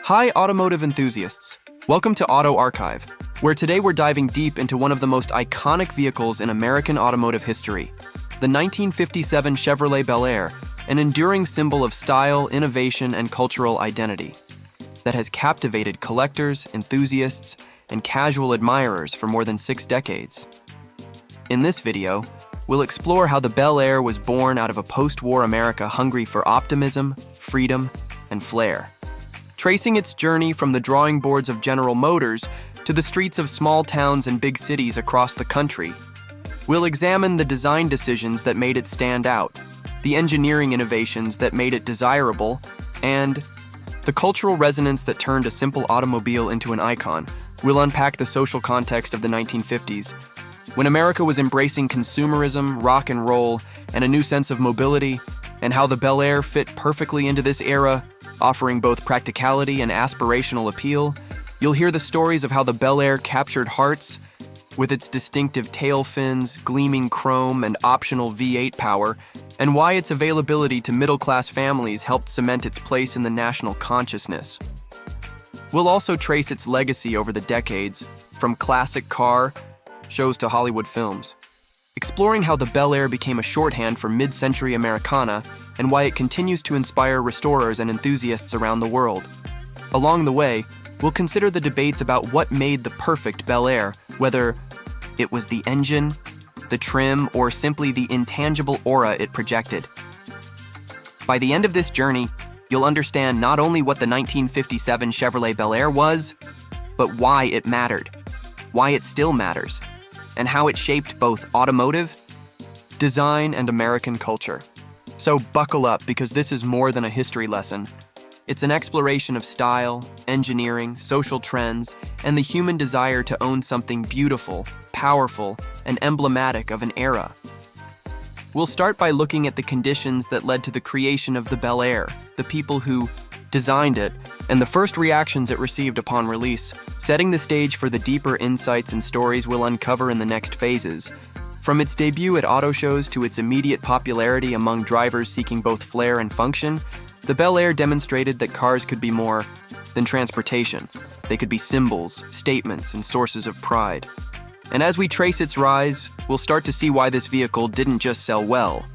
Hi, automotive enthusiasts. Welcome to Auto Archive, where today we're diving deep into one of the most iconic vehicles in American automotive history, the 1957 Chevrolet Bel Air, an enduring symbol of style, innovation, and cultural identity that has captivated collectors, enthusiasts, and casual admirers for more than 6 decades. In this video, we'll explore how the Bel Air was born out of a post-war America hungry for optimism, freedom, and flair. Tracing its journey from the drawing boards of General Motors to the streets of small towns and big cities across the country, we'll examine the design decisions that made it stand out, the engineering innovations that made it desirable, and the cultural resonance that turned a simple automobile into an icon. We'll unpack the social context of the 1950s, when America was embracing consumerism, rock and roll, and a new sense of mobility, and how the Bel Air fit perfectly into this era, offering both practicality and aspirational appeal. You'll hear the stories of how the Bel Air captured hearts with its distinctive tail fins, gleaming chrome, and optional V8 power, and why its availability to middle-class families helped cement its place in the national consciousness. We'll also trace its legacy over the decades, from classic car shows to Hollywood films, exploring how the Bel Air became a shorthand for mid-century Americana and why it continues to inspire restorers and enthusiasts around the world. Along the way, we'll consider the debates about what made the perfect Bel Air, whether it was the engine, the trim, or simply the intangible aura it projected. By the end of this journey, you'll understand not only what the 1957 Chevrolet Bel Air was, but why it mattered, why it still matters, and how it shaped both automotive, design, and American culture. So buckle up, because this is more than a history lesson. It's an exploration of style, engineering, social trends, and the human desire to own something beautiful, powerful, and emblematic of an era. We'll start by looking at the conditions that led to the creation of the Bel Air, the people who designed it, and the first reactions it received upon release, setting the stage for the deeper insights and stories we'll uncover in the next phases. From its debut at auto shows to its immediate popularity among drivers seeking both flair and function, the Bel Air demonstrated that cars could be more than transportation. They could be symbols, statements, and sources of pride. And as we trace its rise, we'll start to see why this vehicle didn't just sell well,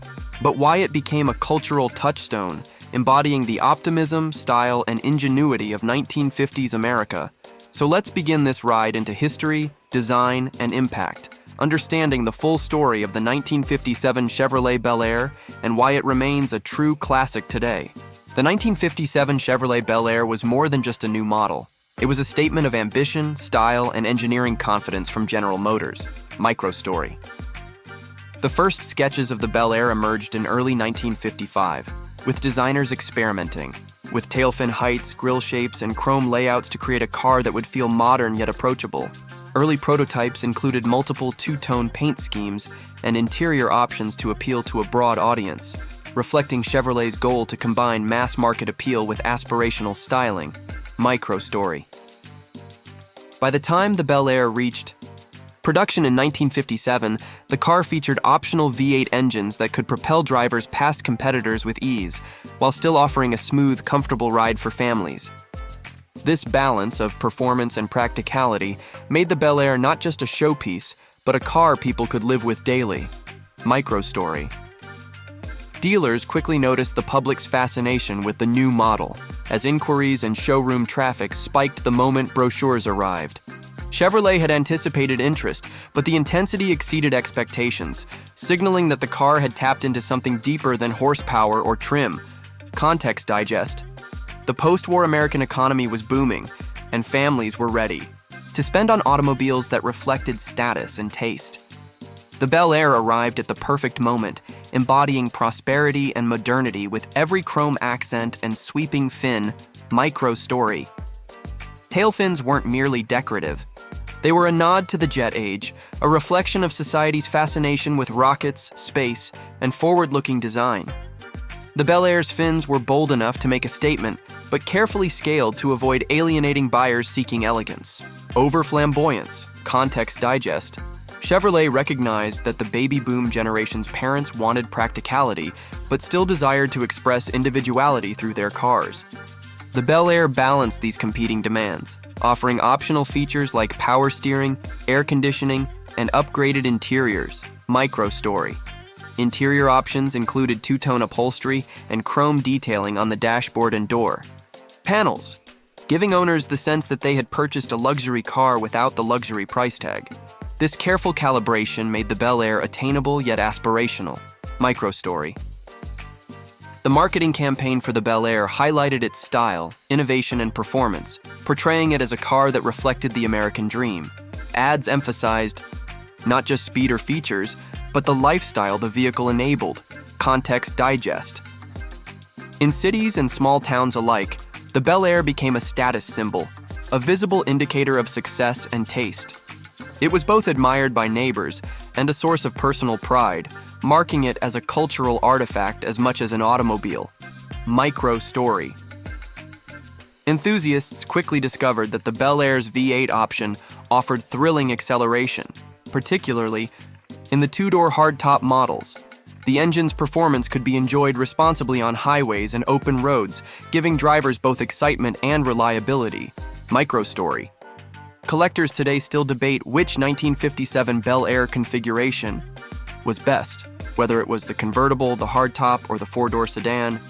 but why it became a cultural touchstone, embodying the optimism, style, and ingenuity of 1950s America. So let's begin this ride into history, design, and impact, understanding the full story of the 1957 Chevrolet Bel Air and why it remains a true classic today. The 1957 Chevrolet Bel Air was more than just a new model. It was a statement of ambition, style, and engineering confidence from General Motors. Microstory. The first sketches of the Bel Air emerged in early 1955, with designers experimenting with tailfin heights, grille shapes, and chrome layouts to create a car that would feel modern yet approachable. Early prototypes included multiple two-tone paint schemes and interior options to appeal to a broad audience, reflecting Chevrolet's goal to combine mass-market appeal with aspirational styling. Microstory. By the time the Bel Air reached production in 1957, the car featured optional V8 engines that could propel drivers past competitors with ease, while still offering a smooth, comfortable ride for families. This balance of performance and practicality made the Bel Air not just a showpiece, but a car people could live with daily. Microstory. Dealers quickly noticed the public's fascination with the new model, as inquiries and showroom traffic spiked the moment brochures arrived. Chevrolet had anticipated interest, but the intensity exceeded expectations, signaling that the car had tapped into something deeper than horsepower or trim. Context digest. The post-war American economy was booming, and families were ready to spend on automobiles that reflected status and taste. The Bel Air arrived at the perfect moment, embodying prosperity and modernity with every chrome accent and sweeping fin. Microstory. Tail fins weren't merely decorative. They were a nod to the jet age, a reflection of society's fascination with rockets, space, and forward-looking design. The Bel Air's fins were bold enough to make a statement, but carefully scaled to avoid alienating buyers seeking elegance. Over-flamboyance. Context digest. Chevrolet recognized that the baby boom generation's parents wanted practicality, but still desired to express individuality through their cars. The Bel Air balanced these competing demands, offering optional features like power steering, air conditioning, and upgraded interiors. Micro-story. Interior options included two-tone upholstery and chrome detailing on the dashboard and door. Panels, giving owners the sense that they had purchased a luxury car without the luxury price tag. This careful calibration made the Bel Air attainable yet aspirational. Micro-story. The marketing campaign for the Bel Air highlighted its style, innovation, and performance, portraying it as a car that reflected the American dream. Ads emphasized not just speed or features, but the lifestyle the vehicle enabled. Context digest. In cities and small towns alike, the Bel Air became a status symbol, a visible indicator of success and taste. It was both admired by neighbors and a source of personal pride, marking it as a cultural artifact as much as an automobile. Micro-story. Enthusiasts quickly discovered that the Bel Air's V8 option offered thrilling acceleration, particularly in the two-door hardtop models. The engine's performance could be enjoyed responsibly on highways and open roads, giving drivers both excitement and reliability. Micro-story. Collectors today still debate which 1957 Bel Air configuration was best, whether it was the convertible, the hardtop, or the four-door sedan.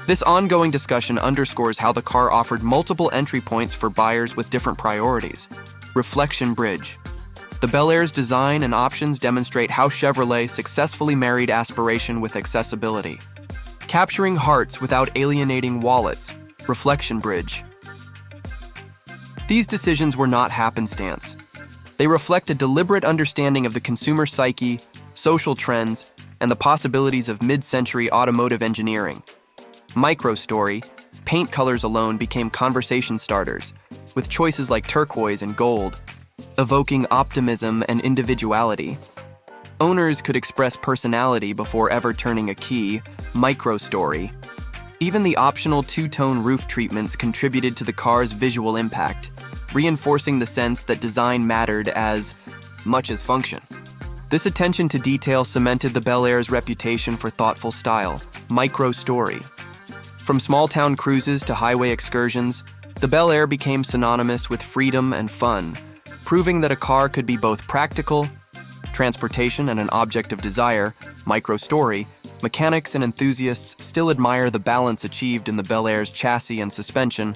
This ongoing discussion underscores how the car offered multiple entry points for buyers with different priorities. Reflection bridge. The Bel Air's design and options demonstrate how Chevrolet successfully married aspiration with accessibility, capturing hearts without alienating wallets. Reflection bridge. These decisions were not happenstance. They reflect a deliberate understanding of the consumer psyche, social trends, and the possibilities of mid-century automotive engineering. Micro-story. Paint colors alone became conversation starters, with choices like turquoise and gold, evoking optimism and individuality. Owners could express personality before ever turning a key. Micro-story. Even the optional two-tone roof treatments contributed to the car's visual impact, reinforcing the sense that design mattered as much as function. This attention to detail cemented the Bel Air's reputation for thoughtful style. Micro-story. From small-town cruises to highway excursions, the Bel Air became synonymous with freedom and fun, proving that a car could be both practical, transportation, and an object of desire. Micro-story. Mechanics and enthusiasts still admire the balance achieved in the Bel Air's chassis and suspension,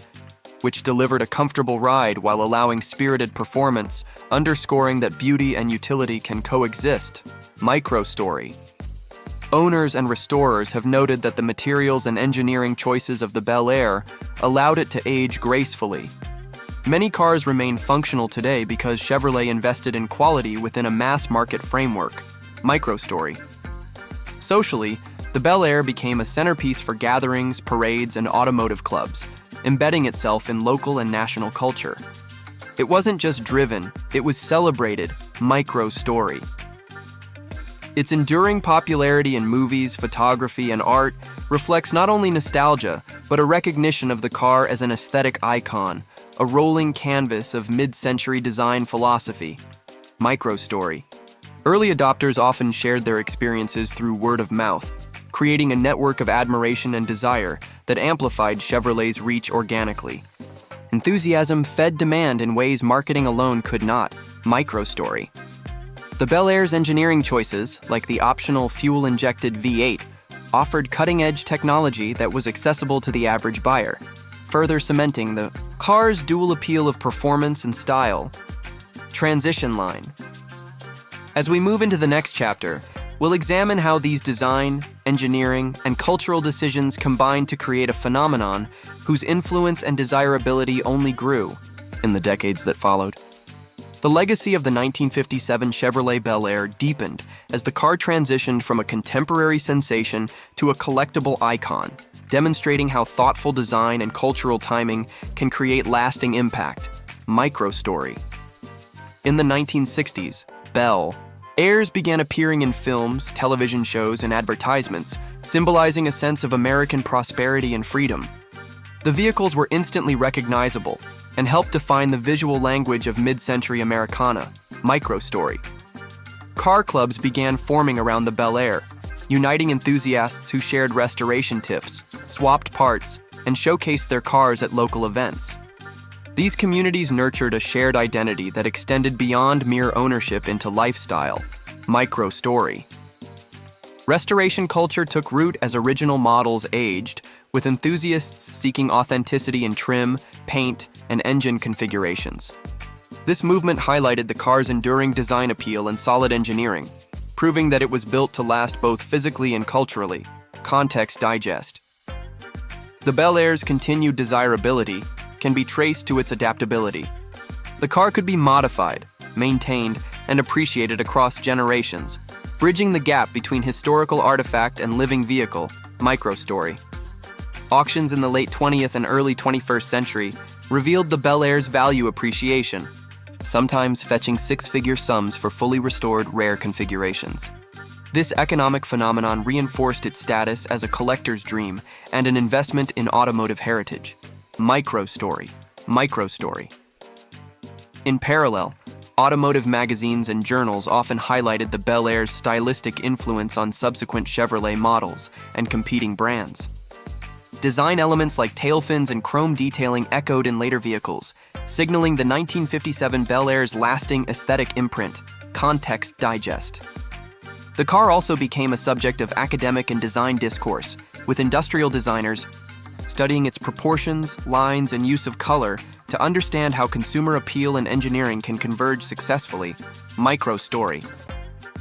which delivered a comfortable ride while allowing spirited performance, underscoring that beauty and utility can coexist. Micro-story. Owners and restorers have noted that the materials and engineering choices of the Bel Air allowed it to age gracefully. Many cars remain functional today because Chevrolet invested in quality within a mass-market framework. Micro-story. Socially, the Bel Air became a centerpiece for gatherings, parades, and automotive clubs, embedding itself in local and national culture. It wasn't just driven, it was celebrated. Micro-story. Its enduring popularity in movies, photography, and art reflects not only nostalgia, but a recognition of the car as an aesthetic icon, a rolling canvas of mid-century design philosophy. Micro-story. Early adopters often shared their experiences through word of mouth, creating a network of admiration and desire that amplified Chevrolet's reach organically. Enthusiasm fed demand in ways marketing alone could not. Micro-story. The Bel Air's engineering choices, like the optional fuel-injected V8, offered cutting-edge technology that was accessible to the average buyer, further cementing the car's dual appeal of performance and style. Transition line. As we move into the next chapter, we'll examine how these design, engineering, and cultural decisions combined to create a phenomenon whose influence and desirability only grew in the decades that followed. The legacy of the 1957 Chevrolet Bel Air deepened as the car transitioned from a contemporary sensation to a collectible icon, demonstrating how thoughtful design and cultural timing can create lasting impact. Micro-story. In the 1960s, Bel Airs began appearing in films, television shows, and advertisements, symbolizing a sense of American prosperity and freedom. The vehicles were instantly recognizable and helped define the visual language of mid-century Americana. Micro-story. Car clubs began forming around the Bel Air, uniting enthusiasts who shared restoration tips, swapped parts, and showcased their cars at local events. These communities nurtured a shared identity that extended beyond mere ownership into lifestyle, micro-story. Restoration culture took root as original models aged, with enthusiasts seeking authenticity in trim, paint, and engine configurations. This movement highlighted the car's enduring design appeal and solid engineering, proving that it was built to last both physically and culturally. Context Digest. The Bel Air's continued desirability can be traced to its adaptability. The car could be modified, maintained, and appreciated across generations, bridging the gap between historical artifact and living vehicle, micro-story. Auctions in the late 20th and early 21st century revealed the Bel Air's value appreciation, sometimes fetching six-figure sums for fully restored rare configurations. This economic phenomenon reinforced its status as a collector's dream and an investment in automotive heritage. Micro-story. In parallel, automotive magazines and journals often highlighted the Bel Air's stylistic influence on subsequent Chevrolet models and competing brands. Design elements like tail fins and chrome detailing echoed in later vehicles, signaling the 1957 Bel Air's lasting aesthetic imprint. Context Digest. The car also became a subject of academic and design discourse, with industrial designers studying its proportions, lines, and use of color to understand how consumer appeal and engineering can converge successfully. Micro-story.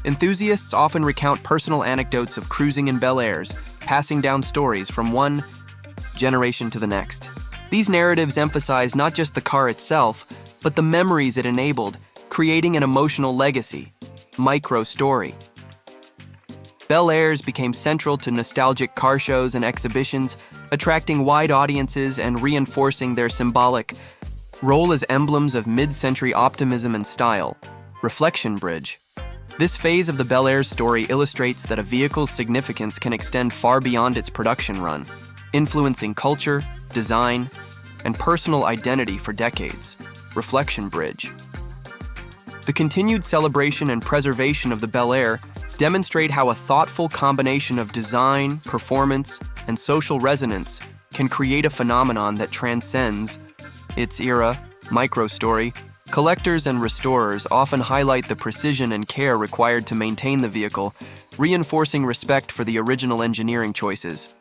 Enthusiasts often recount personal anecdotes of cruising in Bel Airs, passing down stories from one generation to the next. These narratives emphasize not just the car itself, but the memories it enabled, creating an emotional legacy. Micro-story. Bel Airs became central to nostalgic car shows and exhibitions, attracting wide audiences and reinforcing their symbolic role as emblems of mid-century optimism and style. Reflection bridge. This phase of the Bel Air's story illustrates that a vehicle's significance can extend far beyond its production run, influencing culture, design, and personal identity for decades. Reflection bridge. The continued celebration and preservation of the Bel Air demonstrate how a thoughtful combination of design, performance, and social resonance can create a phenomenon that transcends its era. Micro-story. Collectors and restorers often highlight the precision and care required to maintain the vehicle, reinforcing respect for the original engineering choices.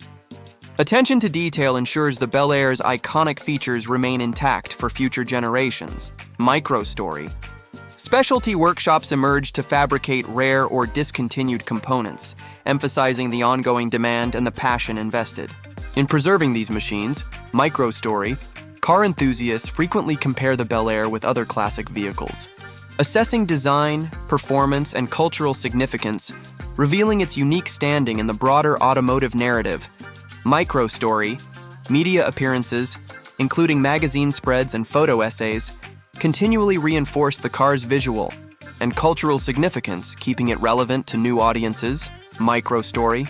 Attention to detail ensures the Bel Air's iconic features remain intact for future generations. Micro-story. Specialty workshops emerged to fabricate rare or discontinued components, emphasizing the ongoing demand and the passion invested. In preserving these machines, micro-story, car enthusiasts frequently compare the Bel Air with other classic vehicles, assessing design, performance, and cultural significance, revealing its unique standing in the broader automotive narrative. Micro-story, media appearances, including magazine spreads and photo essays, continually reinforce the car's visual and cultural significance, keeping it relevant to new audiences. Micro-story.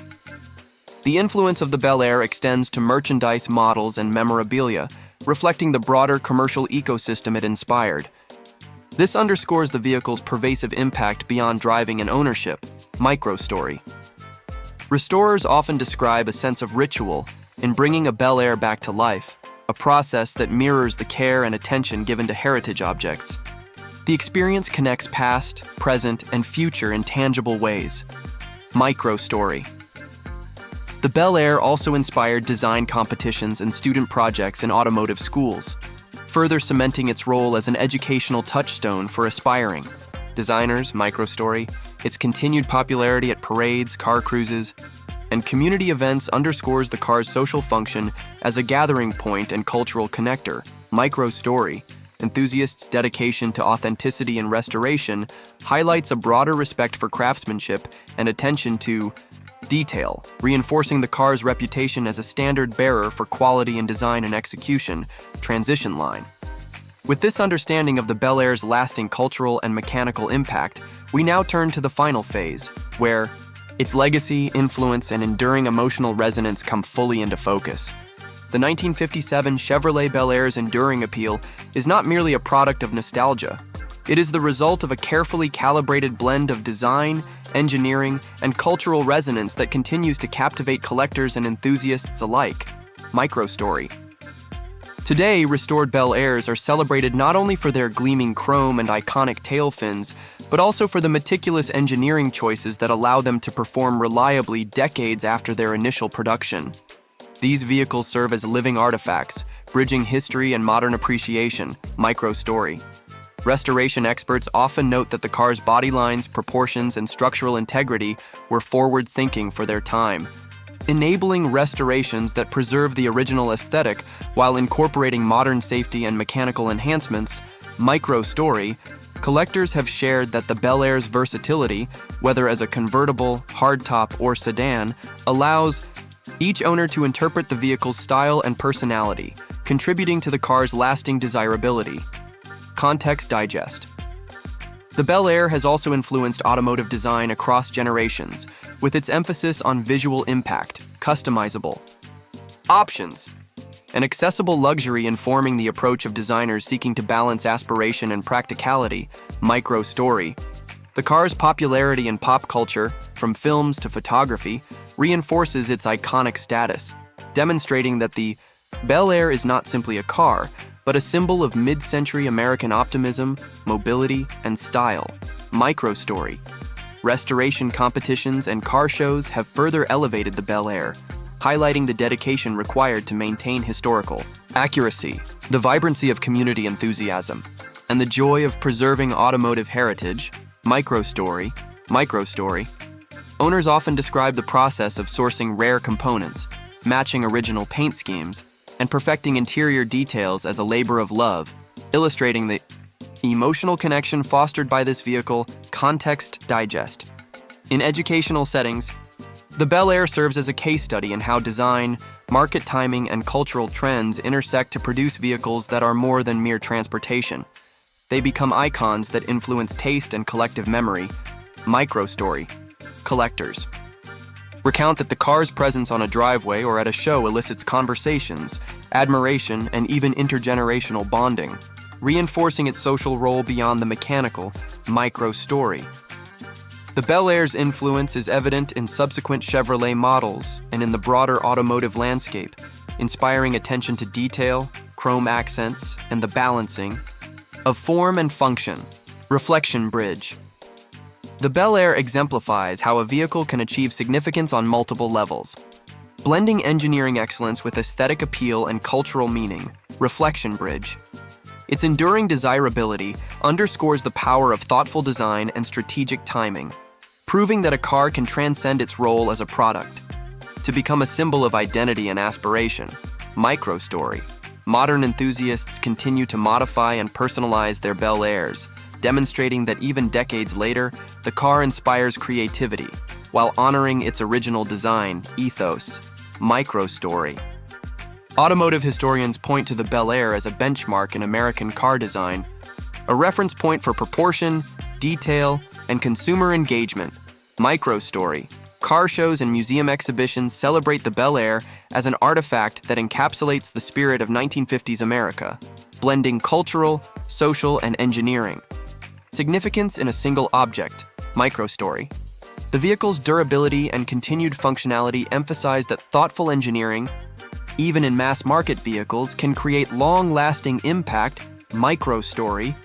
The influence of the Bel Air extends to merchandise, models, and memorabilia, reflecting the broader commercial ecosystem it inspired. This underscores the vehicle's pervasive impact beyond driving and ownership. Micro-story. Restorers often describe a sense of ritual in bringing a Bel Air back to life, a process that mirrors the care and attention given to heritage objects. The experience connects past, present, and future in tangible ways. Micro-story. The Bel Air also inspired design competitions and student projects in automotive schools, further cementing its role as an educational touchstone for aspiring designers. Micro-story. Its continued popularity at parades, car cruises, and community events underscores the car's social function as a gathering point and cultural connector. Micro-story. Enthusiasts' dedication to authenticity and restoration highlights a broader respect for craftsmanship and attention to detail, reinforcing the car's reputation as a standard-bearer for quality in design and execution. Transition line. With this understanding of the Bel Air's lasting cultural and mechanical impact, we now turn to the final phase, where its legacy, influence, and enduring emotional resonance come fully into focus. The 1957 Chevrolet Bel Air's enduring appeal is not merely a product of nostalgia. It is the result of a carefully calibrated blend of design, engineering, and cultural resonance that continues to captivate collectors and enthusiasts alike. Microstory. Today, restored Bel Airs are celebrated not only for their gleaming chrome and iconic tail fins, but also for the meticulous engineering choices that allow them to perform reliably decades after their initial production. These vehicles serve as living artifacts, bridging history and modern appreciation. Microstory. Restoration experts often note that the car's body lines, proportions, and structural integrity were forward-thinking for their time, enabling restorations that preserve the original aesthetic while incorporating modern safety and mechanical enhancements. Microstory. Collectors have shared that the Bel Air's versatility, whether as a convertible, hardtop, or sedan, allows each owner to interpret the vehicle's style and personality, contributing to the car's lasting desirability. Context Digest. The Bel Air has also influenced automotive design across generations, with its emphasis on visual impact, customizable options, and accessible luxury informing the approach of designers seeking to balance aspiration and practicality. Microstory. The car's popularity in pop culture, from films to photography, reinforces its iconic status, demonstrating that the Bel Air is not simply a car, but a symbol of mid-century American optimism, mobility, and style. Microstory. Restoration competitions and car shows have further elevated the Bel Air, highlighting the dedication required to maintain historical accuracy, the vibrancy of community enthusiasm, and the joy of preserving automotive heritage. Microstory. Owners often describe the process of sourcing rare components, matching original paint schemes, and perfecting interior details as a labor of love, illustrating the emotional connection fostered by this vehicle. Context Digest. In educational settings, the Bel Air serves as a case study in how design, market timing, and cultural trends intersect to produce vehicles that are more than mere transportation. They become icons that influence taste and collective memory. Microstory. Collectors recount that the car's presence on a driveway or at a show elicits conversations, admiration, and even intergenerational bonding, reinforcing its social role beyond the mechanical. Microstory. The Bel Air's influence is evident in subsequent Chevrolet models and in the broader automotive landscape, inspiring attention to detail, chrome accents, and the balancing of form and function. Reflection bridge. The Bel Air exemplifies how a vehicle can achieve significance on multiple levels, blending engineering excellence with aesthetic appeal and cultural meaning. Reflection bridge. Its enduring desirability underscores the power of thoughtful design and strategic timing, proving that a car can transcend its role as a product to become a symbol of identity and aspiration. Microstory. Modern enthusiasts continue to modify and personalize their Bel Airs, demonstrating that even decades later, the car inspires creativity while honoring its original design ethos. Microstory. Automotive historians point to the Bel Air as a benchmark in American car design, a reference point for proportion, detail, and consumer engagement. Microstory. Car shows and museum exhibitions celebrate the Bel Air as an artifact that encapsulates the spirit of 1950s America, blending cultural, social, and engineering significance in a single object. Microstory. The vehicle's durability and continued functionality emphasize that thoughtful engineering, even in mass-market vehicles, can create long-lasting impact. Microstory.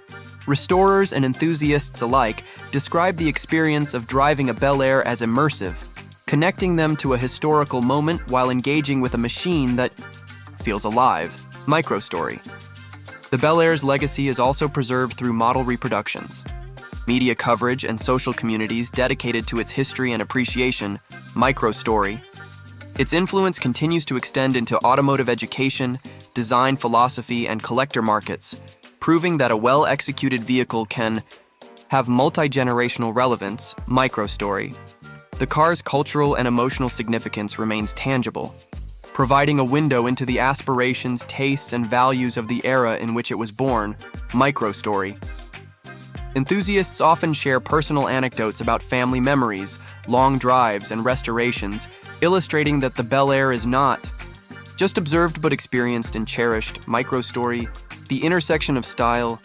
Restorers and enthusiasts alike describe the experience of driving a Bel Air as immersive, connecting them to a historical moment while engaging with a machine that feels alive. Microstory. The Bel Air's legacy is also preserved through model reproductions, media coverage, and social communities dedicated to its history and appreciation. Microstory. Its influence continues to extend into automotive education, design philosophy, and collector markets, proving that a well-executed vehicle can have multi-generational relevance. Microstory. The car's cultural and emotional significance remains tangible, providing a window into the aspirations, tastes, and values of the era in which it was born. Microstory. Enthusiasts often share personal anecdotes about family memories, long drives, and restorations, illustrating that the Bel Air is not just observed but experienced and cherished. Microstory. The intersection of style,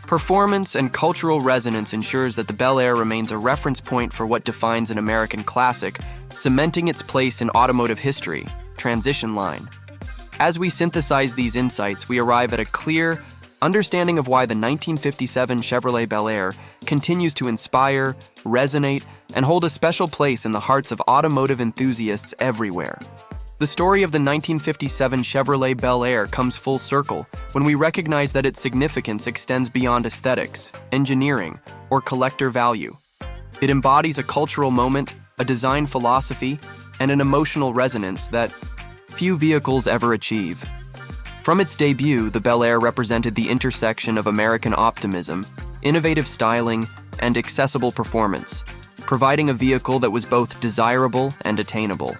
performance, and cultural resonance ensures that the Bel Air remains a reference point for what defines an American classic, cementing its place in automotive history. Transition line. As we synthesize these insights, we arrive at a clear understanding of why the 1957 Chevrolet Bel Air continues to inspire, resonate, and hold a special place in the hearts of automotive enthusiasts everywhere. The story of the 1957 Chevrolet Bel Air comes full circle when we recognize that its significance extends beyond aesthetics, engineering, or collector value. It embodies a cultural moment, a design philosophy, and an emotional resonance that few vehicles ever achieve. From its debut, the Bel Air represented the intersection of American optimism, innovative styling, and accessible performance, providing a vehicle that was both desirable and attainable.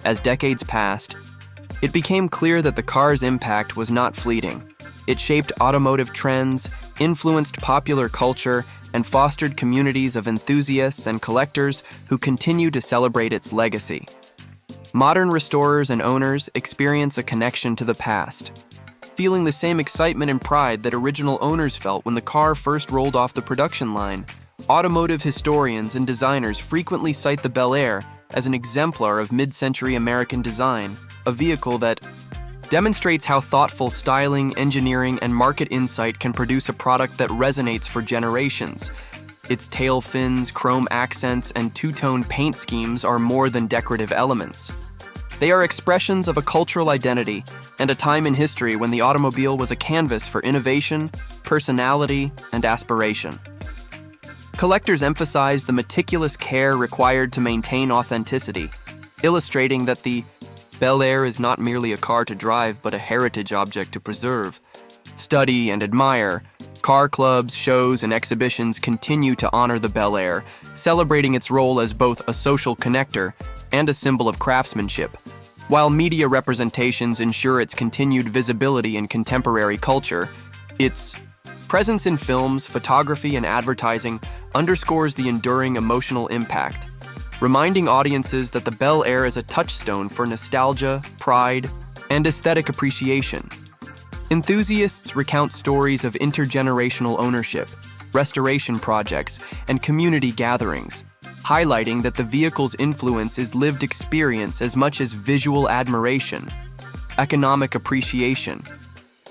As decades passed, it became clear that the car's impact was not fleeting. It shaped automotive trends, influenced popular culture, and fostered communities of enthusiasts and collectors who continue to celebrate its legacy. Modern restorers and owners experience a connection to the past, feeling the same excitement and pride that original owners felt when the car first rolled off the production line. Automotive historians and designers frequently cite the Bel Air as an exemplar of mid-century American design, a vehicle that demonstrates how thoughtful styling, engineering, and market insight can produce a product that resonates for generations. Its tail fins, chrome accents, and two-tone paint schemes are more than decorative elements. They are expressions of a cultural identity and a time in history when the automobile was a canvas for innovation, personality, and aspiration. Collectors emphasize the meticulous care required to maintain authenticity, illustrating that the Bel Air is not merely a car to drive, but a heritage object to preserve, study, and admire. Car clubs, shows, and exhibitions continue to honor the Bel Air, celebrating its role as both a social connector and a symbol of craftsmanship, while media representations ensure its continued visibility in contemporary culture. Its presence in films, photography, and advertising underscores the enduring emotional impact, reminding audiences that the Bel Air is a touchstone for nostalgia, pride, and aesthetic appreciation. Enthusiasts recount stories of intergenerational ownership, restoration projects, and community gatherings, highlighting that the vehicle's influence is lived experience as much as visual admiration. Economic appreciation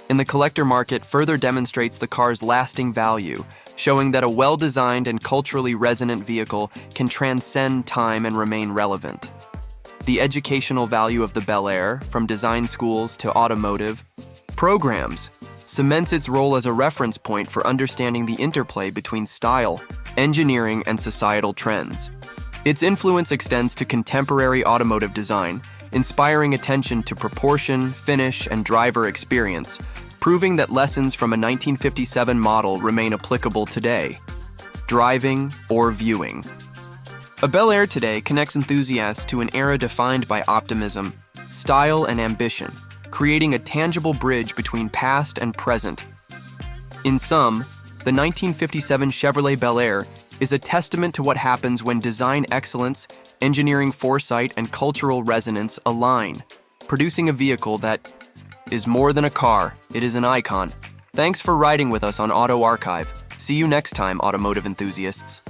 in the collector market further demonstrates the car's lasting value, showing that a well-designed and culturally resonant vehicle can transcend time and remain relevant. The educational value of the Bel Air, from design schools to automotive programs, cements its role as a reference point for understanding the interplay between style, engineering, and societal trends. Its influence extends to contemporary automotive design, inspiring attention to proportion, finish, and driver experience, proving that lessons from a 1957 model remain applicable today, driving or viewing. A Bel Air today connects enthusiasts to an era defined by optimism, style, and ambition, creating a tangible bridge between past and present. In sum, the 1957 Chevrolet Bel Air is a testament to what happens when design excellence, engineering foresight, and cultural resonance align, producing a vehicle that is more than a car, it is an icon. Thanks for riding with us on Auto Archive. See you next time, automotive enthusiasts.